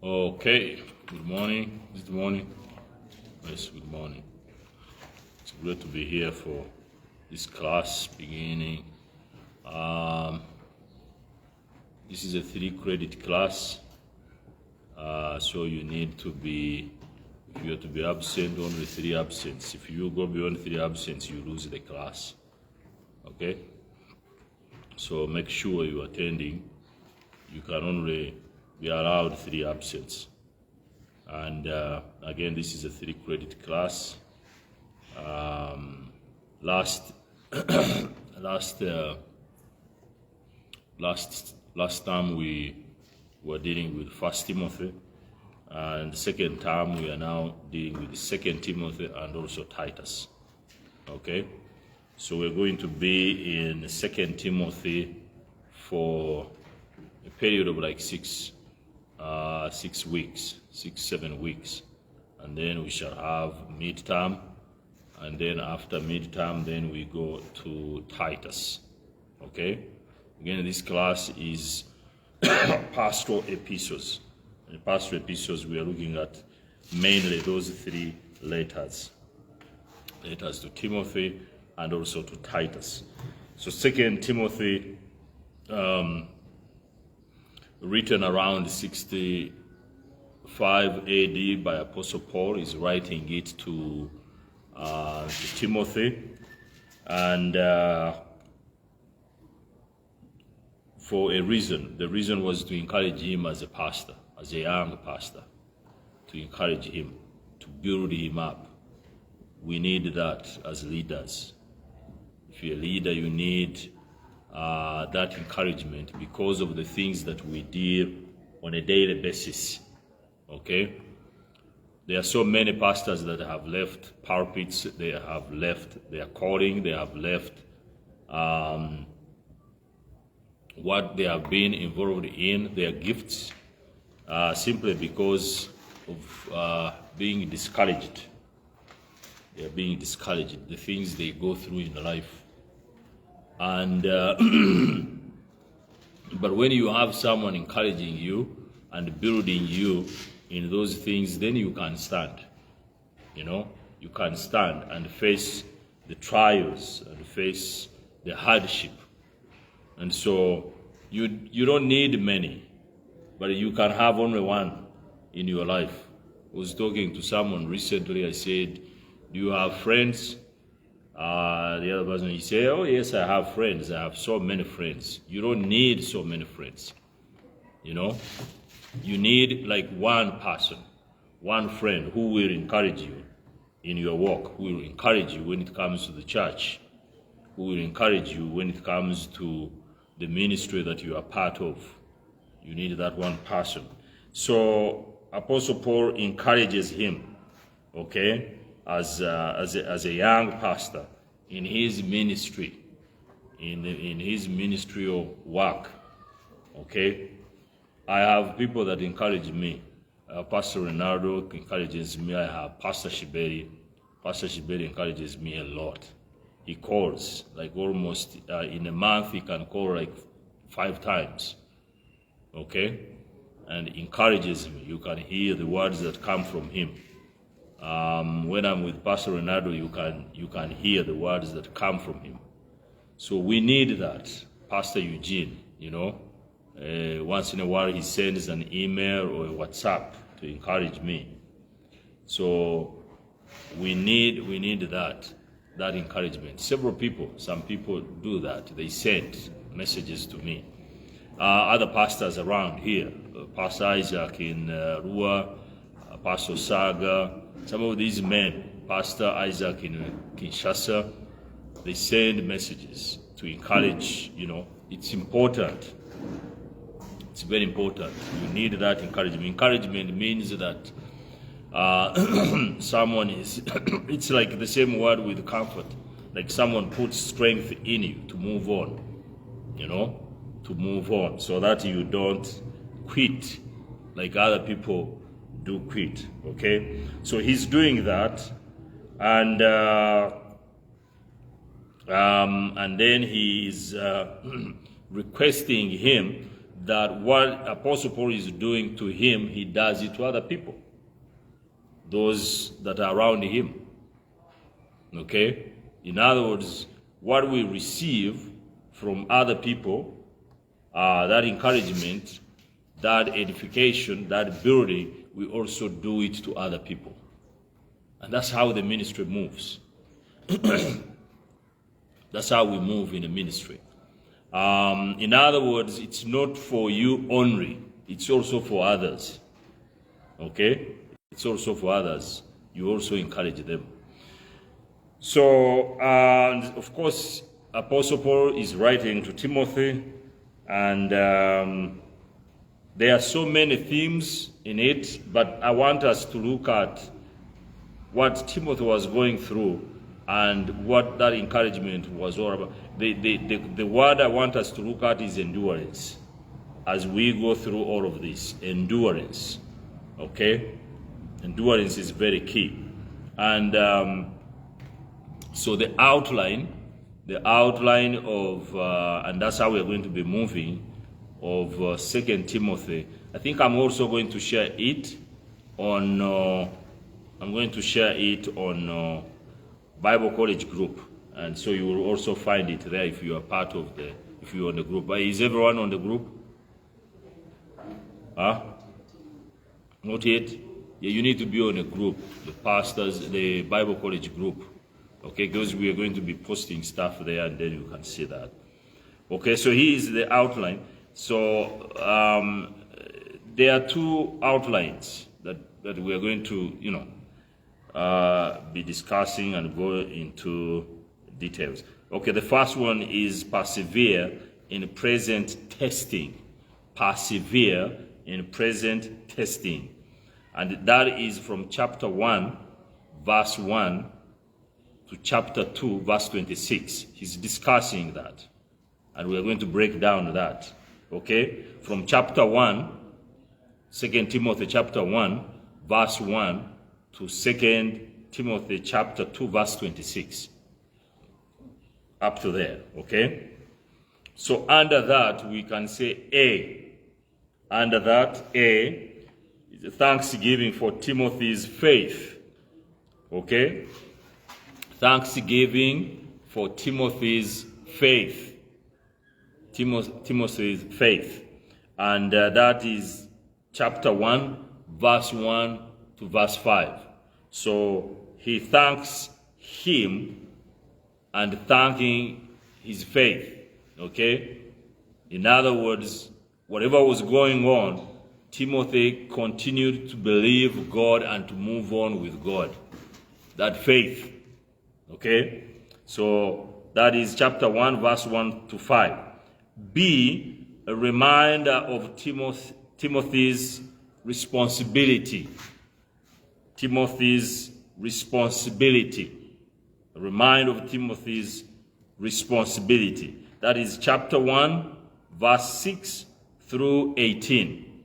Okay, good morning. Is it morning? Yes, good morning. It's great to be here for this class beginning. This is a 3-credit class, so you need to be, if you are to be absent, only 3 absents. If you go beyond 3 absents, you lose the class. Okay? So make sure you are attending. You can only be allowed 3 absents. And again, this is a 3-credit class. Last time we were dealing with 1 Timothy, and the second time we are now dealing with 2 Timothy and also Titus. Okay, so we're going to be in 2 Timothy for a period of like 6 weeks, 6-7 weeks, and then we shall have midterm, and then after midterm, then we go to Titus. Okay, again, this class is Pastoral Epistles. In Pastoral Epistles, we are looking at mainly those 3 letters to Timothy and also to Titus. So 2 Timothy, written around 65 AD by Apostle Paul, is writing it to Timothy, and for a reason. The reason was to encourage him as a pastor, as a young pastor, to encourage him, to build him up. We need that as leaders. If you're a leader, you need that encouragement because of the things that we do on a daily basis. Okay? There are so many pastors that have left pulpits, they have left their calling, they have left what they have been involved in, their gifts, simply because of being discouraged. They are being discouraged, the things they go through in life. And but when you have someone encouraging you and building you in those things, then you can stand. You know, you can stand and face the trials and face the hardship. And so you don't need many, but you can have only one in your life. I was talking to someone recently. I said, "Do you have friends?" The other person, he said, "Oh yes, I have friends. I have so many friends." You don't need so many friends. You know, you need like one person, one friend who will encourage you in your work, who will encourage you when it comes to the church, who will encourage you when it comes to the ministry that you are part of. You need that one person. So Apostle Paul encourages him, okay, as a young pastor in his ministry, in his ministerial work. Okay, I have people that encourage me. Pastor Ronaldo encourages me. I have Pastor Shiberi. Pastor Shiberi encourages me a lot. He calls like almost in a month. He can call like 5 times. Okay, and encourages me. You can hear the words that come from him. When I'm with Pastor Ronaldo, you can hear the words that come from him. So we need that. Pastor Eugene, you know, once in a while he sends an email or a WhatsApp to encourage me. So we need that encouragement. Some people do that. They send messages to me. Other pastors around here, Pastor Isaac in Rua, Pastor Saga, some of these men, Pastor Isaac in Kinshasa, they send messages to encourage. You know, it's important. It's very important. You need that encouragement. Encouragement means that someone is, it's like the same word with comfort. Like someone puts strength in you to move on, you know, to move on so that you don't quit like other people do quit. Okay, so he's doing that, and then he is requesting him that what Apostle Paul is doing to him, he does it to other people, those that are around him. Okay? In other words, what we receive from other people, that encouragement, that edification, that building, we also do it to other people. And that's how the ministry moves. That's how we move in the ministry. In other words, it's not for you only. It's also for others. Okay? It's also for others. You also encourage them. So, of course, Apostle Paul is writing to Timothy, and there are so many themes in it, but I want us to look at what Timothy was going through and what that encouragement was all about. The word I want us to look at is endurance as we go through all of this. Endurance. Okay? Endurance is very key. And so the outline of, and that's how we're going to be moving, of 2 Timothy. I think I'm also going to share it on, Bible College group. And so you will also find it there if you are part of if you're on the group. But is everyone on the group? Huh? Not yet? Yeah, you need to be on a group, the pastors, the Bible College group. Okay, because we are going to be posting stuff there, and then you can see that. Okay, so here is the outline. So there are two outlines that we are going to, be discussing and go into details. Okay, the first one is persevere in present testing. Persevere in present testing. And that is from chapter 1, verse 1 to chapter 2, verse 26. He's discussing that. And we are going to break down that. Okay? From chapter 1, 2 Timothy chapter 1, verse 1 to 2 Timothy chapter 2, verse 26. Up to there. Okay? So under that, we can say A. Under that, A is thanksgiving for Timothy's faith. Okay? Thanksgiving for Timothy's faith. Timothy's faith. And that is chapter 1, verse 1 to verse 5. So he thanks him and thanking his faith. Okay? In other words, whatever was going on, Timothy continued to believe God and to move on with God. That faith. Okay? So that is chapter 1, verse 1 to 5. B, a reminder of Timothy's responsibility. Timothy's responsibility. A reminder of Timothy's responsibility. That is chapter 1, verse 6 through 18.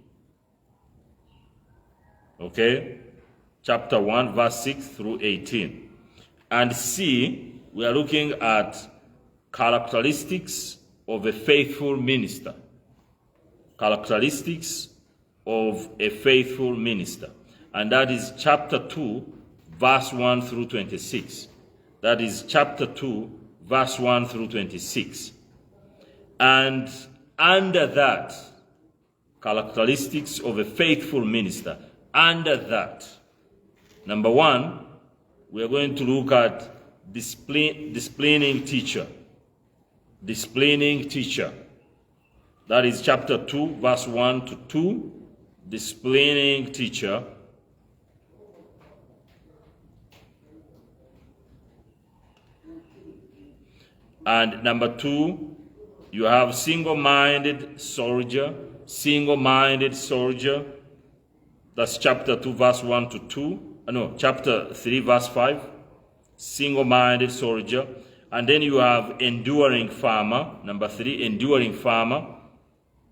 Okay? Chapter 1, verse 6 through 18. And C, we are looking at characteristics of a faithful minister. Characteristics of a faithful minister. And that is chapter 2, verse 1 through 26. That is chapter 2, verse 1 through 26. And under that, characteristics of a faithful minister, under that, number 1, we are going to look at disciplining teacher. Disciplining teacher. That is chapter 2, verse 1 to 2. Disciplining teacher. And number 2, you have single-minded soldier. Single-minded soldier. That's chapter 2, verse 1 to 2. Chapter 3, verse 5. Single-minded soldier. And then you have enduring farmer. Number 3, enduring farmer.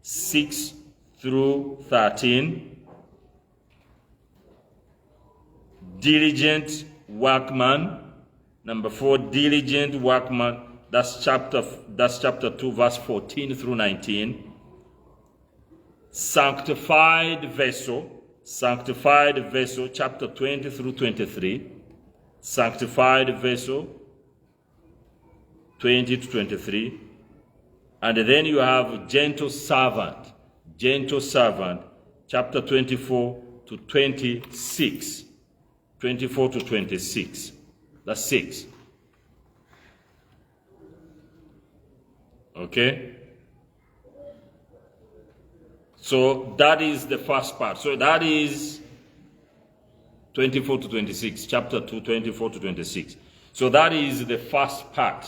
6 through 13. Diligent workman. Number 4, diligent workman. That's chapter 2, verse 14 through 19. sanctified vessel, chapter 20 through 23, sanctified vessel, 20 to 23, and then you have gentle servant, chapter 24 to 26, 24 to 26, that's 6. Okay? So that is the first part. So that is 24 to 26, chapter 2, 24 to 26. So that is the first part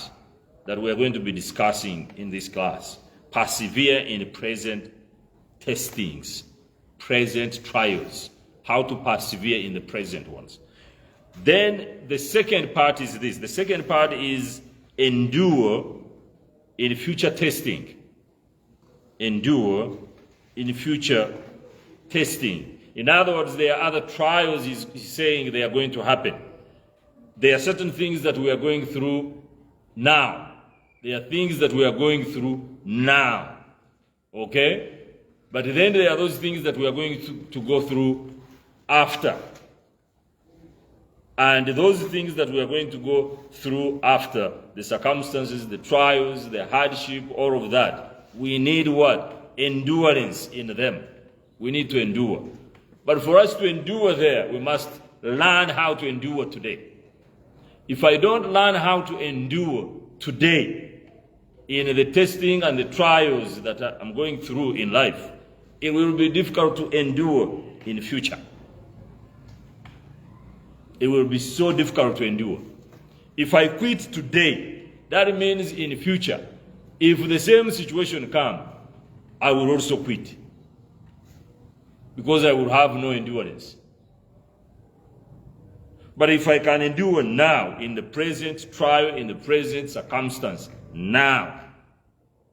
that we are going to be discussing in this class. Persevere in present testings, present trials. How to persevere in the present ones. Then the second part is this. The second part is endure in future testing. Endure in future testing. In other words, there are other trials he's saying they are going to happen. There are certain things that we are going through now. There are things that we are going through now. Okay? But then there are those things that we are going to go through after. And those things that we are going to go through after, the circumstances, the trials, the hardship, all of that, we need what? Endurance in them. We need to endure. But for us to endure there, we must learn how to endure today. If I don't learn how to endure today in the testing and the trials that I'm going through in life, it will be difficult to endure in future. It will be so difficult to endure. If I quit today, that means in future, if the same situation comes, I will also quit. Because I will have no endurance. But if I can endure now, in the present trial, in the present circumstance, now,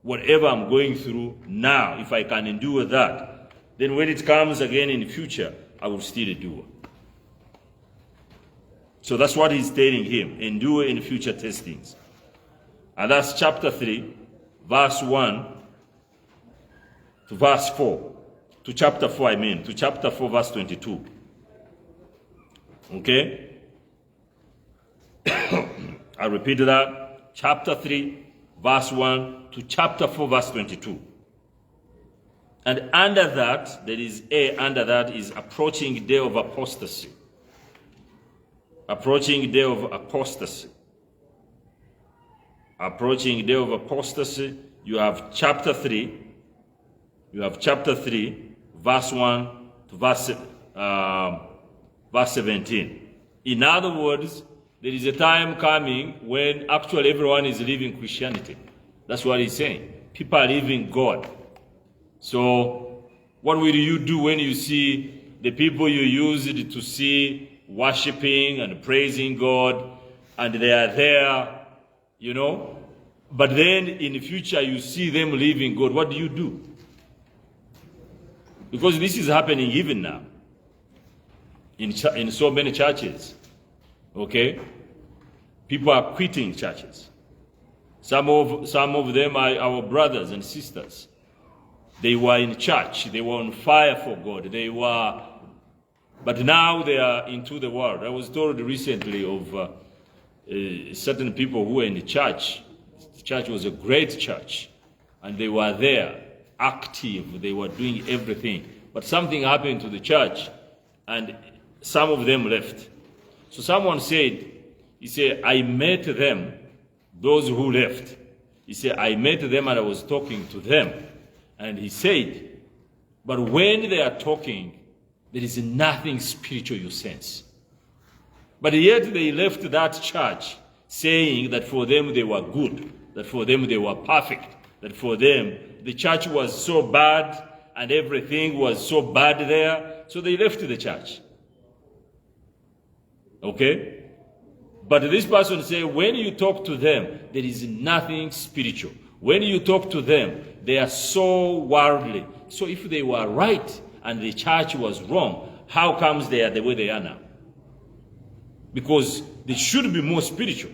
whatever I'm going through now, if I can endure that, then when it comes again in the future, I will still endure. So that's what he's telling him, endure in future testings. And that's chapter 3, verse 1 to verse 4. To chapter 4, to chapter 4, verse 22. Okay? I repeat that. Chapter 3, verse 1 to chapter 4, verse 22. And under that is approaching day of apostasy. Approaching day of apostasy. Approaching day of apostasy. You have chapter 3. Verse 1 to verse 17. In other words, there is a time coming when actually everyone is leaving Christianity. That's what he's saying. People are leaving God. So what will you do when you see the people you used to see worshiping and praising God, and they are there, but then in the future you see them leaving God? What do you do? Because this is happening even now in so many churches. Okay? People are quitting churches. Some of them are our brothers and sisters. They were in church. They were on fire for God. But now they are into the world. I was told recently of certain people who were in the church. The church was a great church. And they were there, active. They were doing everything. But something happened to the church, and some of them left. So someone said, he said, I met them, those who left. He said, I met them and I was talking to them. And he said, but when they are talking, there is nothing spiritual you sense. But yet they left that church saying that for them they were good, that for them they were perfect, that for them the church was so bad and everything was so bad there, so they left the church. Okay? But this person said, when you talk to them, there is nothing spiritual. When you talk to them, they are so worldly. So if they were right and the church was wrong, how comes they are the way they are now? Because they should be more spiritual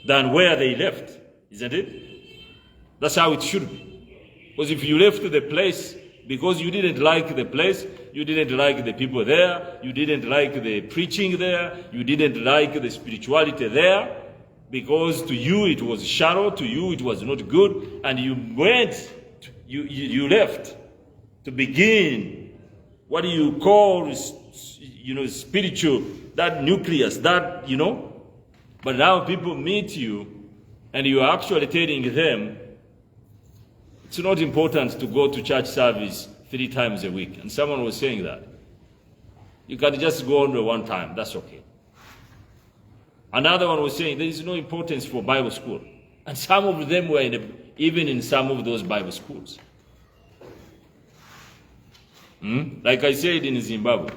than where they left, isn't it? That's how it should be. Because if you left the place because you didn't like the place, you didn't like the people there, you didn't like the preaching there, you didn't like the spirituality there, because to you it was shallow, to you it was not good, and you went, you left to begin what you call, spiritual, that nucleus, that, but now people meet you and you are actually telling them it's not important to go to church service 3 times a week. And someone was saying that. You can just go on one time, that's okay. Another one was saying there is no importance for Bible school. And some of them were even in some of those Bible schools. Like I said in Zimbabwe.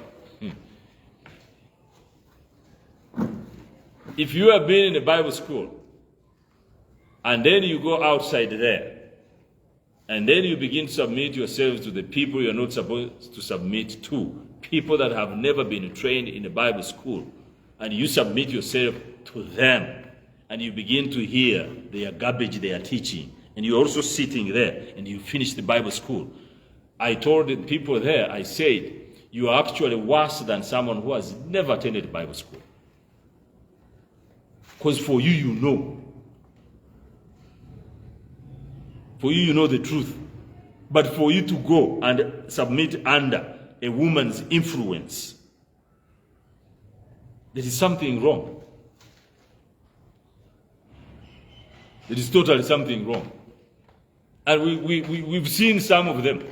If you have been in a Bible school, and then you go outside there, and then you begin to submit yourselves to the people you're not supposed to submit to, people that have never been trained in a Bible school, and you submit yourself to them, and you begin to hear their garbage they are teaching, and you're also sitting there, and you finish the Bible school. I told the people there, I said, you are actually worse than someone who has never attended Bible school. Because for you, you know. For you, you know the truth. But for you to go and submit under a woman's influence, there is something wrong. There is totally something wrong. And we've seen some of them.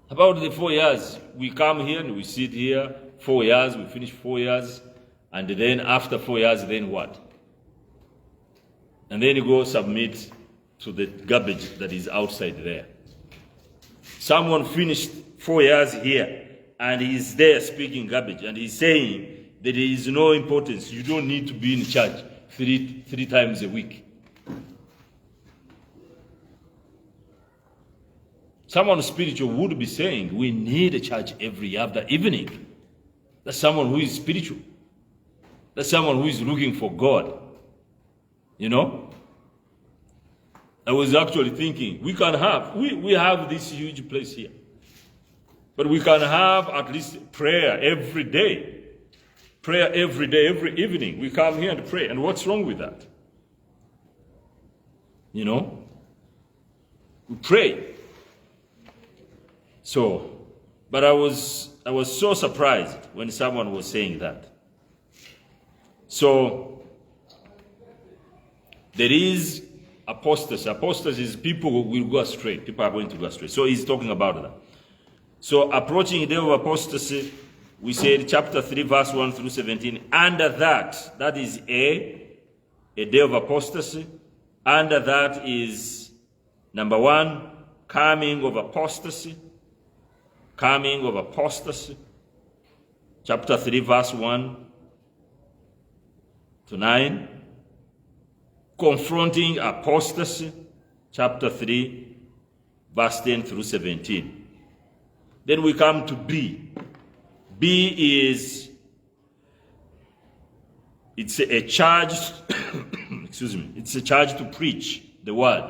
About the 4 years, we come here and we sit here, 4 years, we finish 4 years, and then after 4 years, then what? And then you go submit to the garbage that is outside there. Someone finished 4 years here, and he's there speaking garbage, and he's saying that there is no importance. You don't need to be in church three times a week. Someone spiritual would be saying, we need a church every other evening. That's someone who is spiritual. That's someone who is looking for God. I was actually thinking, we have this huge place here. But we can have at least prayer every day. Prayer every day, every evening. We come here and pray. And what's wrong with that? We pray. But I was so surprised when someone was saying that. So, there is apostasy. Apostasy is people who will go astray. People are going to go astray. So he's talking about that. So approaching the day of apostasy, we said chapter 3 verse 1 through 17. Under that is a day of apostasy. Under that is, number 1, coming of apostasy. Coming of apostasy. Chapter 3 verse 1 to 9. Confronting apostasy. Chapter 3 verse 10 through 17. Then we come to B. B is, it's a charge, excuse me, it's a charge to preach the word.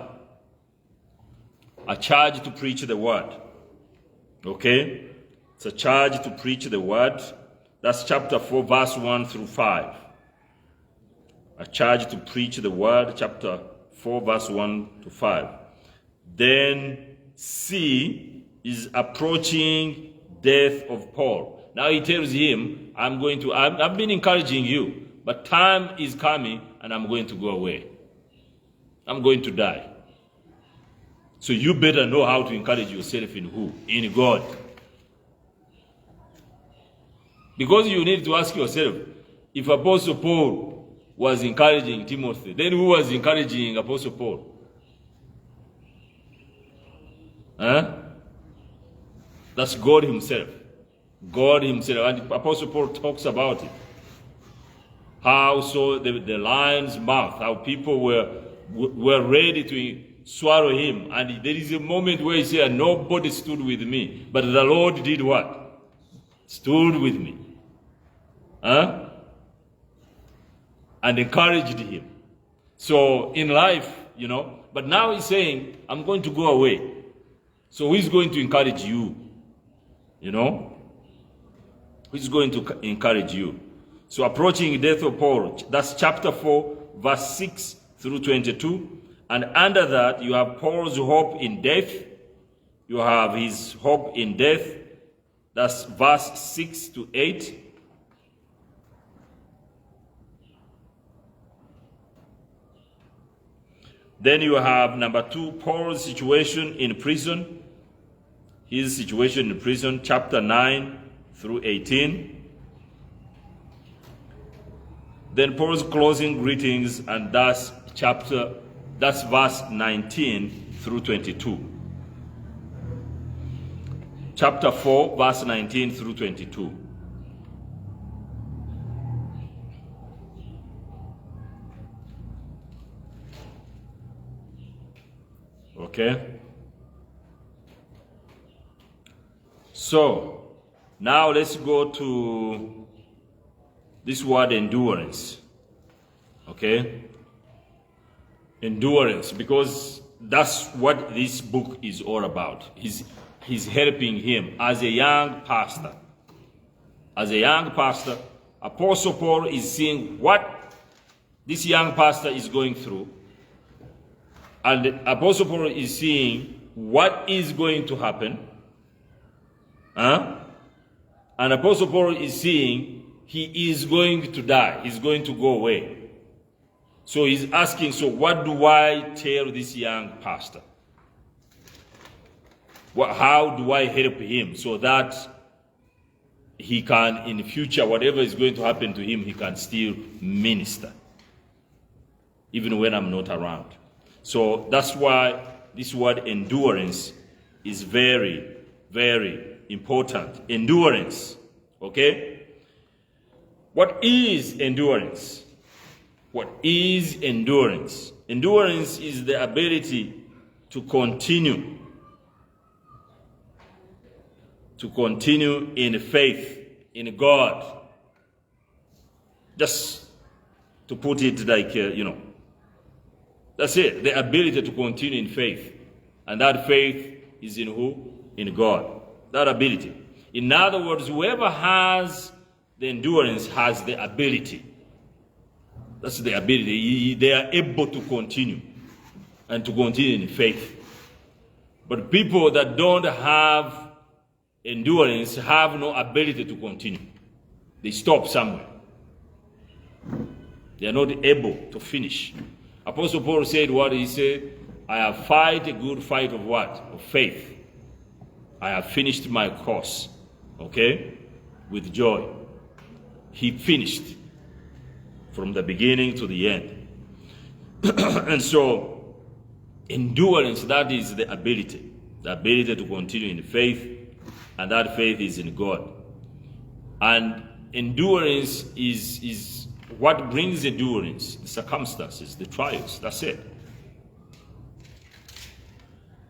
A charge to preach the word. Okay? It's a charge to preach the word. That's chapter 4, verse 1 through 5. A charge to preach the word, chapter 4, verse 1 to 5. Then C is approaching death of Paul. Now he tells him, I've been encouraging you, but time is coming and I'm going to go away. I'm going to die. So you better know how to encourage yourself in who? In God. Because you need to ask yourself, if Apostle Paul was encouraging Timothy, then who was encouraging Apostle Paul? That's God himself. God himself. And Apostle Paul talks about it. How so the lion's mouth, how people were ready to swallow him. And there is a moment where he said, nobody stood with me. But the Lord did what? Stood with me. And encouraged him. So in life, but now he's saying, I'm going to go away. So who's going to encourage you? You know? Who's going to encourage you? So approaching death of Paul, that's chapter 4, verse 6 through 22. And under that, you have Paul's hope in death. You have his hope in death. That's verse 6 to 8. Then you have number 2, Paul's situation in prison. His situation in prison, chapter 9 through 18. Then Paul's closing greetings, and that's verse 19 through 22. Chapter 4, verse 19 through 22. Okay? So, now let's go to this word endurance. Okay? Endurance, because that's what this book is all about. He's helping him as a young pastor. As a young pastor, Apostle Paul is seeing what this young pastor is going through. And Apostle Paul is seeing what is going to happen. And Apostle Paul is seeing he is going to die. He's going to go away. So he's asking, so what do I tell this young pastor? How do I help him so that he can, in the future, whatever is going to happen to him, he can still minister, even when I'm not around? So that's why this word endurance is very, very important. Endurance, okay? What is endurance? What is endurance? Endurance is the ability to continue in faith in God. Just to put it like, that's it. The ability to continue in faith. And that faith is in who? In God. That ability. In other words, whoever has the endurance has the ability. That's the ability. They are able to continue and to continue in faith. But people that don't have endurance have no ability to continue. They stop somewhere. They are not able to finish. Apostle Paul said what he said, I have fight a good fight of what? Of faith. I have finished my course. Okay? With joy. He finished from the beginning to the end. And so, endurance, that is the ability. The ability to continue in faith. And that faith is in God. And endurance is what brings endurance, the circumstances, the trials. That's it.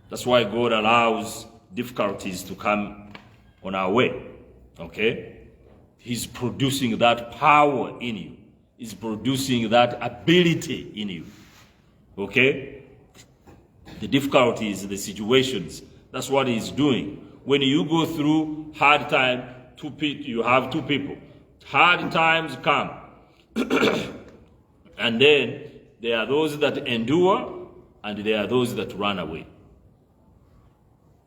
That's why God allows difficulties to come on our way. Okay? He's producing that power in you. He's producing that ability in you. Okay? The difficulties, the situations, that's what he's doing. When you go through hard time, you have two people. Hard times come. And then there are those that endure and there are those that run away.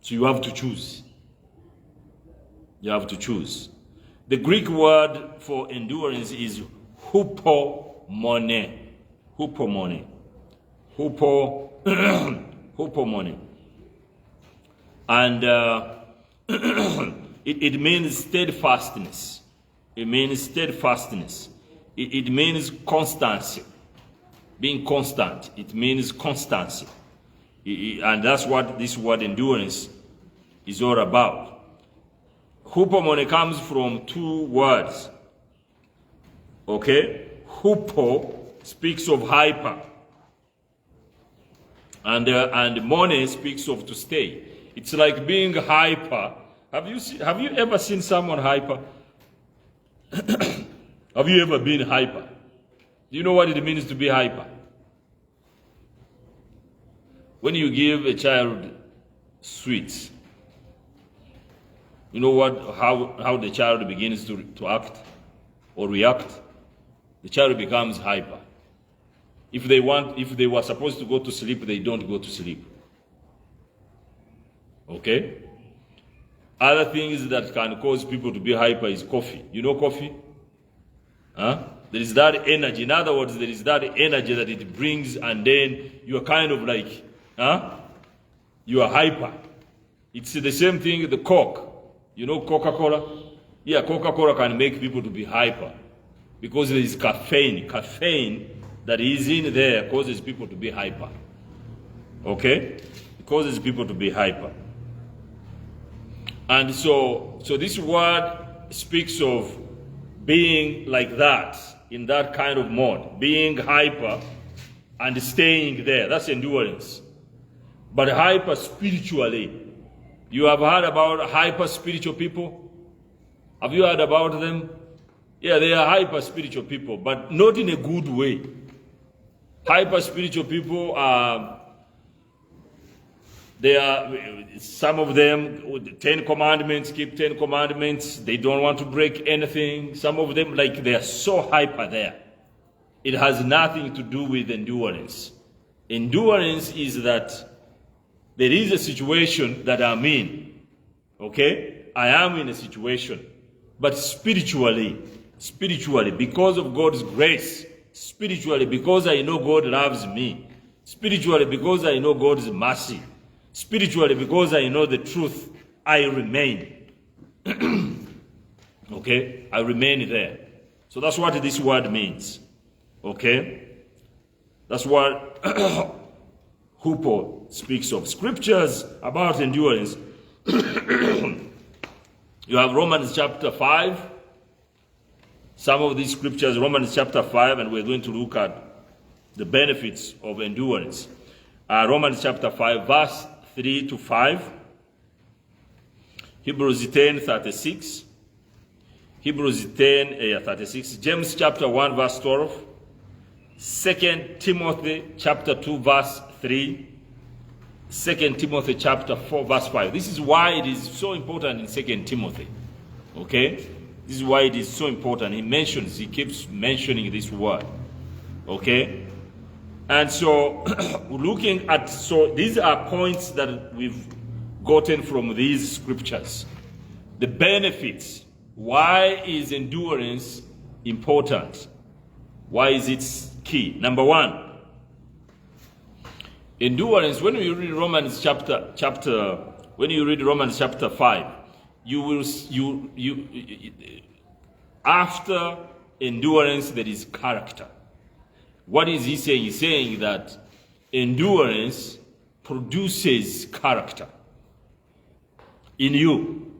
So you have to choose. You have to choose. The Greek word for endurance is hupomone. Hupomone. Hupomone. And it means steadfastness. It means steadfastness. It means constancy. Being constant. It means constancy. And that's what this word endurance is all about. Hupomone comes from two words. Okay? Hupo speaks of hyper. And mone speaks of to stay. It's like being hyper. Have you ever seen someone hyper? Have you ever been hyper? Do you know what it means to be hyper? When you give a child sweets. You know what? How the child begins to act or react? The child becomes hyper. If they were supposed to go to sleep, they don't go to sleep. Okay? Other things that can cause people to be hyper is coffee. You know coffee? Huh? There is that energy. In other words, there is that energy that it brings, and then you are kind of like, you are hyper. It's the same thing with the Coke. You know Coca-Cola? Yeah, Coca-Cola can make people to be hyper because there is caffeine. Caffeine that is in there causes people to be hyper. Okay? It causes people to be hyper. And so this word speaks of being like that, in that kind of mode, being hyper and staying there. That's endurance. But hyper spiritually. You have heard about hyper spiritual people? Have you heard about them? Yeah, they are hyper spiritual people, but not in a good way. Hyper spiritual people some of them with the 10 commandments, keep 10 commandments. They don't want to break anything. Some of them, like, they are so hyper there. It has nothing to do with endurance. Endurance is that there is a situation that I'm in. Okay? I am in a situation. But spiritually, because of God's grace, spiritually, because I know God loves me, spiritually, because I know God's mercy, spiritually, because I know the truth, I remain. Okay? I remain there. So that's what this word means. Okay? That's what Hupo speaks of. Scriptures about endurance. You have Romans chapter 5. Some of these scriptures, Romans chapter 5, and we're going to look at the benefits of endurance. Romans chapter 5, verse 3 to 5. Hebrews 10:36. Hebrews 10:36. James chapter 1, verse 12. 2 Timothy chapter 2, verse 3. 2 Timothy chapter 4, verse 5. This is why it is so important in 2 Timothy. Okay? This is why it is so important. He keeps mentioning this word. Okay? And so, these are points that we've gotten from these scriptures. The benefits. Why is endurance important? Why is it key? Number one, endurance. When you read Romans chapter 5, after endurance there is character. What is he saying? He's saying that endurance produces character in you.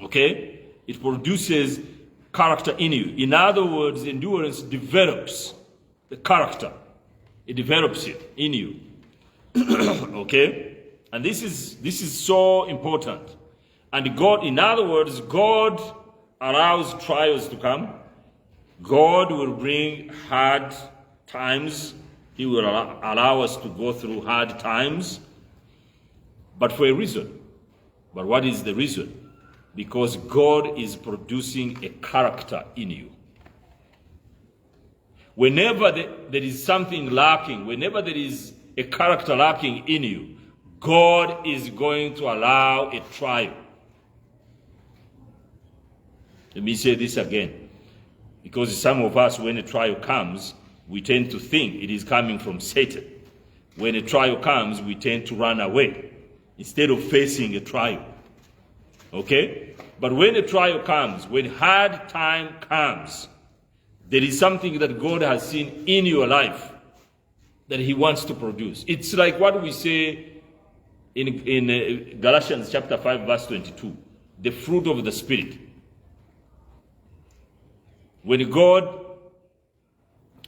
Okay? It produces character in you. In other words, endurance develops the character. It develops it in you. Okay? And this is so important. And God, in other words, God allows trials to come. God will bring hard times. He will allow us to go through hard times, but for a reason. But what is the reason? Because God is producing a character in you. Whenever there is something lacking, whenever there is a character lacking in you, God is going to allow a trial. Let me say this again. Because some of us, when a trial comes, we tend to think it is coming from Satan. When a trial comes, we tend to run away instead of facing a trial. Okay? But when a trial comes, when hard time comes, there is something that God has seen in your life that he wants to produce. It's like what we say in Galatians chapter 5, verse 22. The fruit of the Spirit. When God,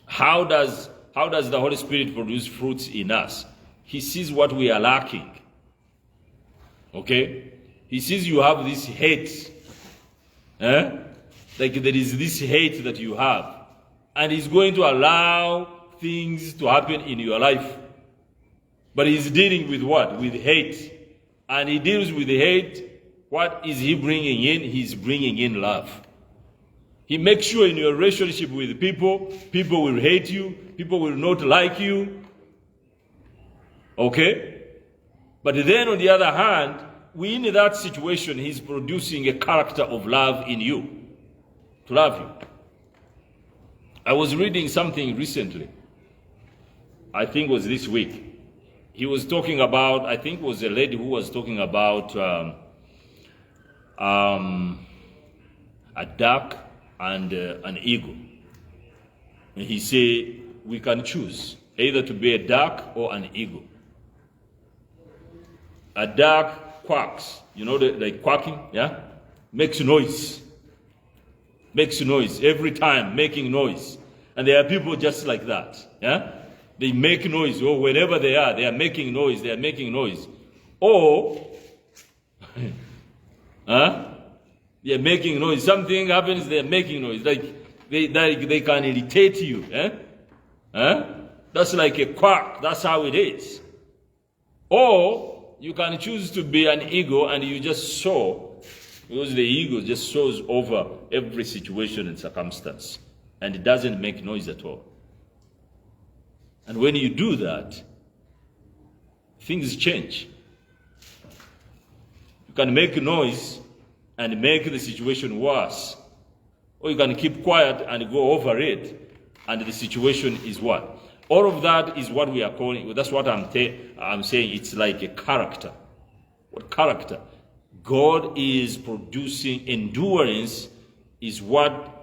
how does the Holy Spirit produce fruits in us? He sees what we are lacking. Okay? He sees you have this hate. Like there is this hate that you have. And he's going to allow things to happen in your life. But he's dealing with what? With hate. and he deals with the hate, what is he bringing in? He's bringing in love. He makes sure in your relationship with people, people will hate you, people will not like you. Okay? But then on the other hand, in that situation, he's producing a character of love in you, to love you. I was reading something recently, I think it was this week. He was talking about, I think it was a lady who was talking about a duck and an eagle. And he said, we can choose either to be a duck or an eagle. A duck quacks, like quacking, yeah? Makes noise. Makes noise every time, making noise. And there are people just like that, yeah? They make noise, or wherever they are making noise, they are making noise. Or, they are making noise. Something happens, they are making noise. Like they can irritate you, That's like a quack, that's how it is. Or, you can choose to be an eagle and you just soar, because the eagle just soars over every situation and circumstance, and it doesn't make noise at all. And when you do that, things change. You can make noise and make the situation worse, or you can keep quiet and go over it, and the situation is what? All of that is what we are calling, that's what I'm saying, it's like a character. What character? God is producing, endurance is what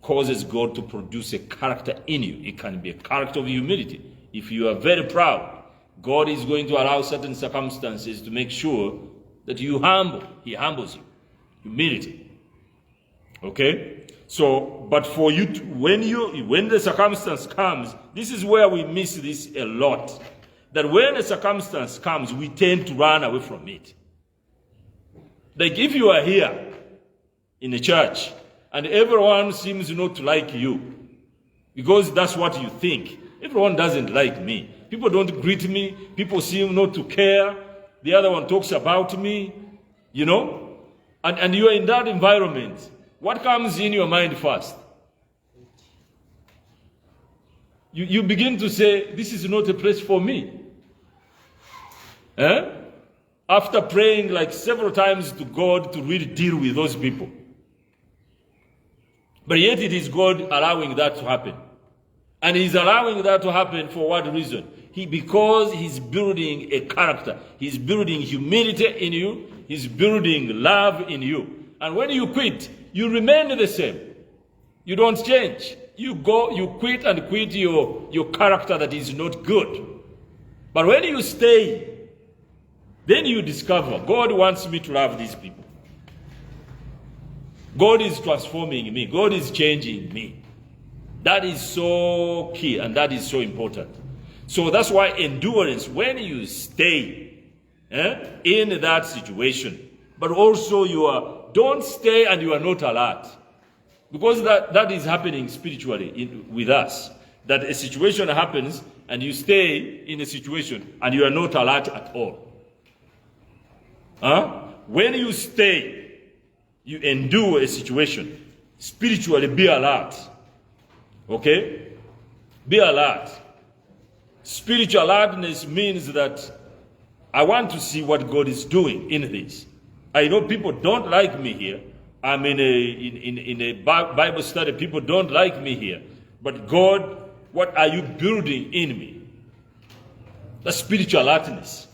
causes God to produce a character in you. It can be a character of humility. If you are very proud, God is going to allow certain circumstances to make sure that you humble. He humbles you. Humility. Okay? So, but for you, when the circumstance comes, this is where we miss this a lot. That when a circumstance comes, we tend to run away from it. Like if you are here in a church and everyone seems not to like you, because that's what you think. Everyone doesn't like me. People don't greet me. People seem not to care. The other one talks about me, and you are in that environment. What comes in your mind first? You begin to say, this is not a place for me. After praying like several times to God to really deal with those people. But yet it is God allowing that to happen. And He's allowing that to happen for what reason? Because He's building a character. He's building humility in you. He's building love in you. And when you quit, you remain the same. You don't change. You quit your character that is not good. But when you stay, then you discover, God wants me to love these people. God is transforming me. God is changing me. That is so key and that is so important. So that's why endurance, when you stay in that situation, but also don't stay and you are not alert. Because that is happening spiritually with us. That a situation happens and you stay in a situation and you are not alert at all. When you stay, you endure a situation. Spiritually, be alert. Okay? Be alert. Spiritual alertness means that I want to see what God is doing in this. I know people don't like me here. I'm in a Bible study. People don't like me here. But God, what are you building in me? That's spiritual alertness.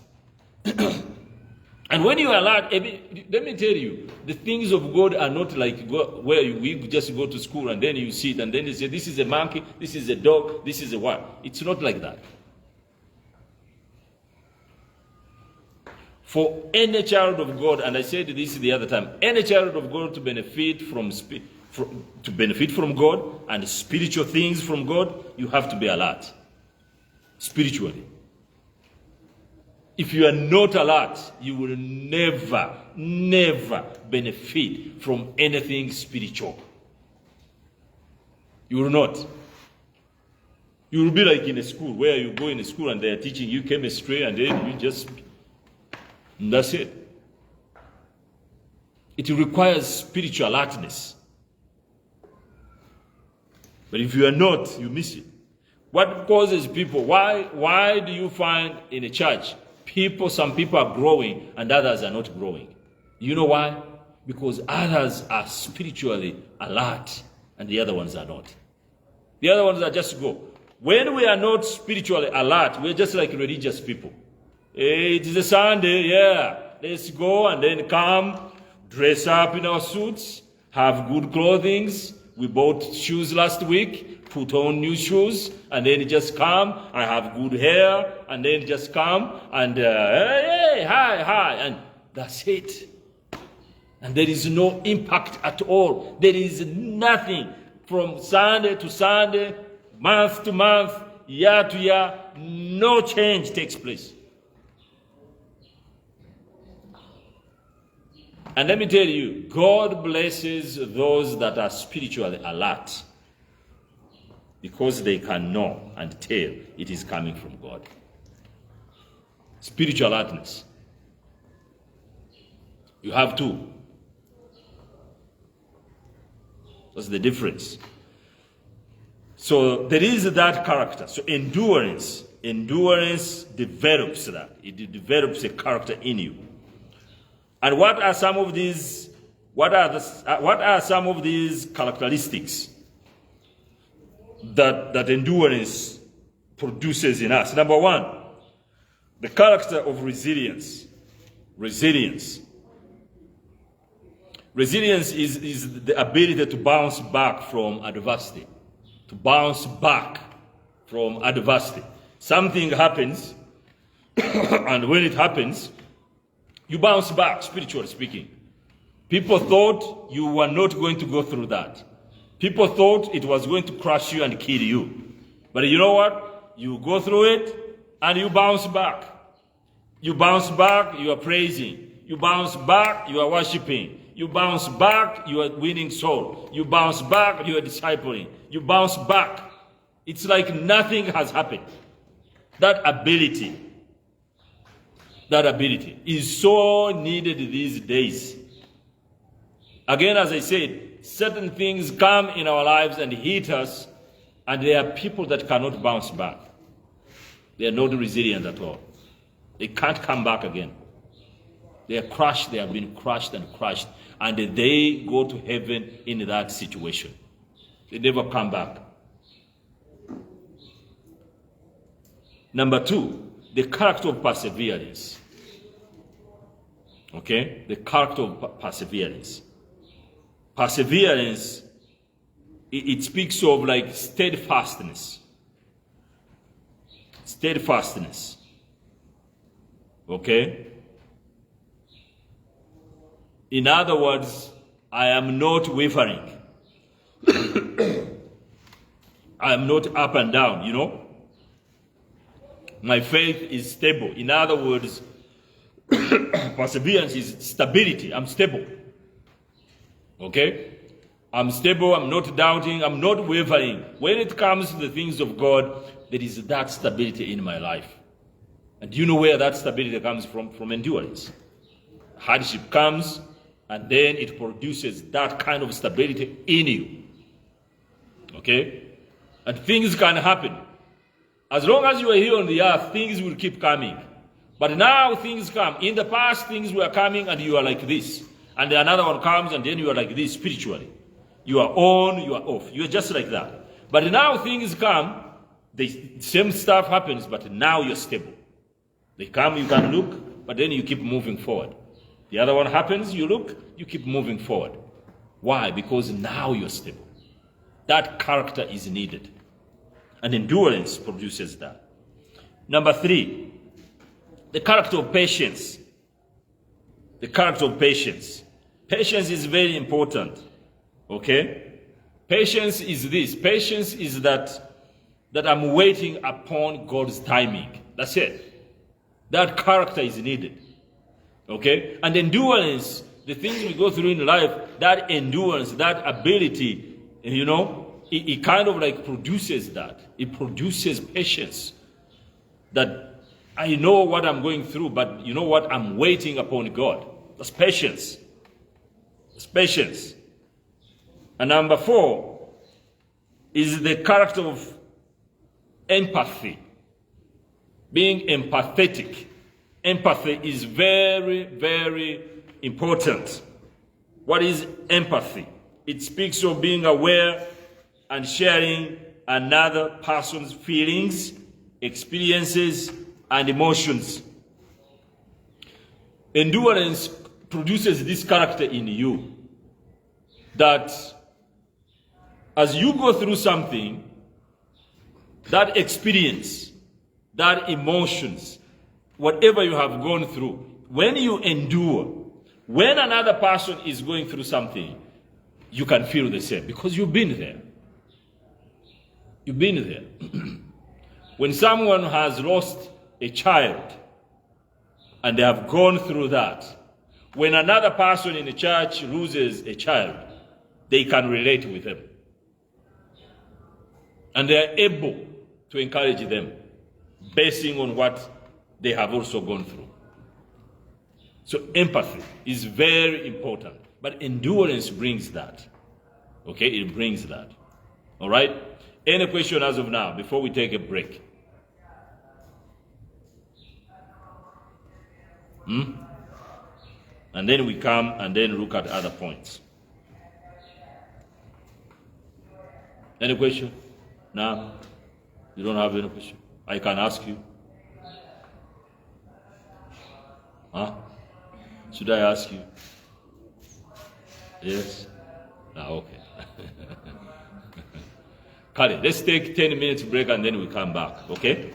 And when you are alert, let me tell you, the things of God are not like where we just go to school and then you sit and then you say, this is a monkey, this is a dog, this is a what. It's not like that. For any child of God, and I said this the other time, any child of God to benefit from God and spiritual things from God, you have to be alert. Spiritually. If you are not alert, you will never benefit from anything spiritual. You will not. You will be like in a school where you go in a school and they are teaching you chemistry and then you just And that's it. It requires spiritual alertness. But if you are not, you miss it. What causes people? Why do you find in a church some people are growing and others are not growing? You know why? Because others are spiritually alert and the other ones are not. The other ones are just go. When we are not spiritually alert, we're just like religious people. Hey, it is a Sunday, yeah. Let's go and then come, dress up in our suits, have good clothing. We bought shoes last week, put on new shoes, and then just come. I have good hair, and then just come and hey, hi, and that's it. And there is no impact at all. There is nothing from Sunday to Sunday, month to month, year to year. No change takes place. And let me tell you, God blesses those that are spiritually alert because they can know and tell it is coming from God. Spiritual alertness. You have two. That's the difference. So there is that character. So endurance develops that. It develops a character in you. And what are some of these characteristics that endurance produces in us? Number one, the character of resilience. Resilience is the ability to bounce back from adversity. To bounce back from adversity. Something happens, and when it happens, you bounce back, spiritually speaking. People thought you were not going to go through that. People thought it was going to crush you and kill you. But you know what? You go through it, and you bounce back. You bounce back, you are praising. You bounce back, you are worshiping. You bounce back, you are winning soul. You bounce back, you are discipling. You bounce back. It's like nothing has happened. That ability is so needed these days. Again, as I said, certain things come in our lives and hit us, and there are people that cannot bounce back. They are not resilient at all. They can't come back again. They are crushed, they have been crushed, and they go to heaven in that situation. They never come back. Number two, the character of perseverance. Okay? The character of perseverance. Perseverance, it speaks of like steadfastness. Steadfastness. Okay? In other words, I am not wavering. I am not up and down, you know. My faith is stable. In other words, perseverance is stability. I'm stable. Okay? I'm stable, I'm not doubting, I'm not wavering. When it comes to the things of God, there is that stability in my life. And do you know where that stability comes from? From endurance. Hardship comes, and then it produces that kind of stability in you. Okay? And things can happen. As long as you are here on the earth, things will keep coming. But now things come. In the past, things were coming and you are like this. And then another one comes and then you are like this spiritually. You are on, you are off. You are just like that. But now things come, the same stuff happens, but now you're stable. They come, you can look, but then you keep moving forward. The other one happens, you look, you keep moving forward. Why? Because now you're stable. That character is needed. And endurance produces that. Number three, the character of patience. The character of patience. Patience is very important. Okay? Patience is this. Patience is that I'm waiting upon God's timing. That's it. That character is needed. Okay? And endurance, the things we go through in life, that endurance, that ability, you know, it kind of like produces that. It produces patience. That I know what I'm going through, but you know what? I'm waiting upon God. That's patience. That's patience. And number 4 is the character of empathy. Being empathetic. Empathy is very, very important. What is empathy? It speaks of being aware and sharing another person's feelings, experiences, and emotions. Endurance produces this character in you, that as you go through something, that experience, that emotions, whatever you have gone through, when you endure, when another person is going through something, you can feel the same because you've been there. You've been there. When someone has lost a child and they have gone through that, when another person in the church loses a child, they can relate with them. And they are able to encourage them, basing on what they have also gone through. So empathy is very important. But endurance brings that. Okay, it brings that. All right? Any question as of now, before we take a break? And then we come and then look at other points. Any question? No? You don't have any question? I can ask you. Huh? Should I ask you? Yes? Okay. Kale, let's take 10 minutes break and then we come back, okay?